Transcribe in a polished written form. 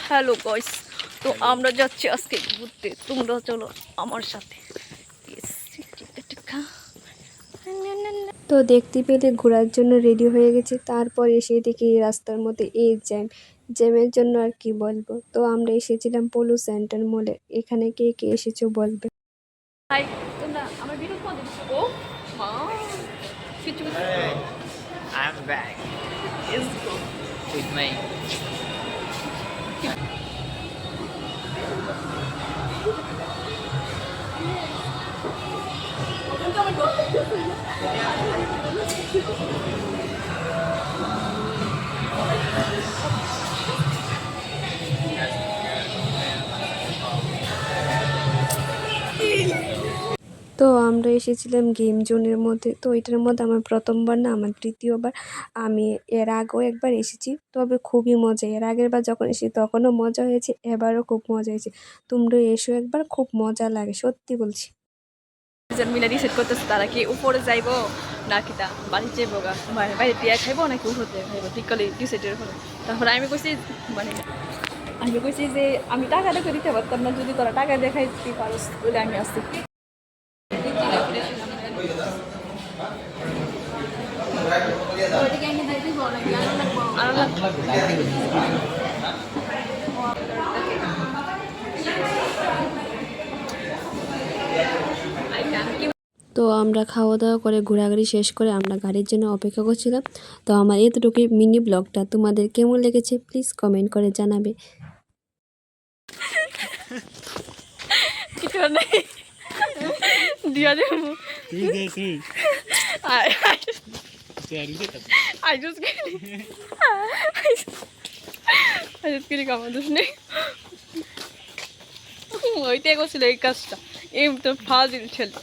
Hello guys, তো আমরা যাচ্ছি আজকে ঘুরতে, তোমরা চলো আমার সাথে। তো দেখতে পেলে ঘোরার জন্য রেডি হয়ে গেছে, তারপর এসে দেখি রাস্তার মধ্যে এই জ্যামের জন্য আর কি বলবো। তো আমরা এসেছিলাম পলু সেন্টার মলে। এখানে কে কে এসেছো বলবে। হাই, তোমরা আমার ভিডিও কল দিছো? ও মা, কিছু I'm back is go with my তো আমরা এসেছিলাম গেম জোনের মধ্যে। তো এটার মধ্যে আমার প্রথমবার না, আমার তৃতীয়বার। আমি এর আগেও একবার এসেছি, তবে খুবই মজা। এর আগের বার যখন এসেছি তখনও মজা হয়েছে, এবারও খুব মজা হয়েছে। তোমরা এসো একবার, খুব মজা লাগে, সত্যি বলছি। মিলা রিসেট করতেছে, তারা কি উপরে যাইবো নাকি তা বাড়ি যাইবো গা, বাইরে টিয়া খাইবো নাকি উপরে খাইবো, ঠিক করে ডিসাইডের উপরে। তারপরে আমি কইছি যে আমি টাকা দেখে দিতে পারতাম না, যদি তোরা টাকা দেখাইতে পারস বলে আমি আসছি। তো আমরা খাওয়া দাওয়া করে ঘোরাঘুরি শেষ করে আমরা গাড়ির জন্য অপেক্ষা করছিলাম। তো আমার এতটুকুই মিনি ব্লগটা তোমাদের কেমন লেগেছে প্লিজ কমেন্ট করে জানাবে। ওইটাই করছিল এই কাজটা, এই তো ফাজিল ছেলে।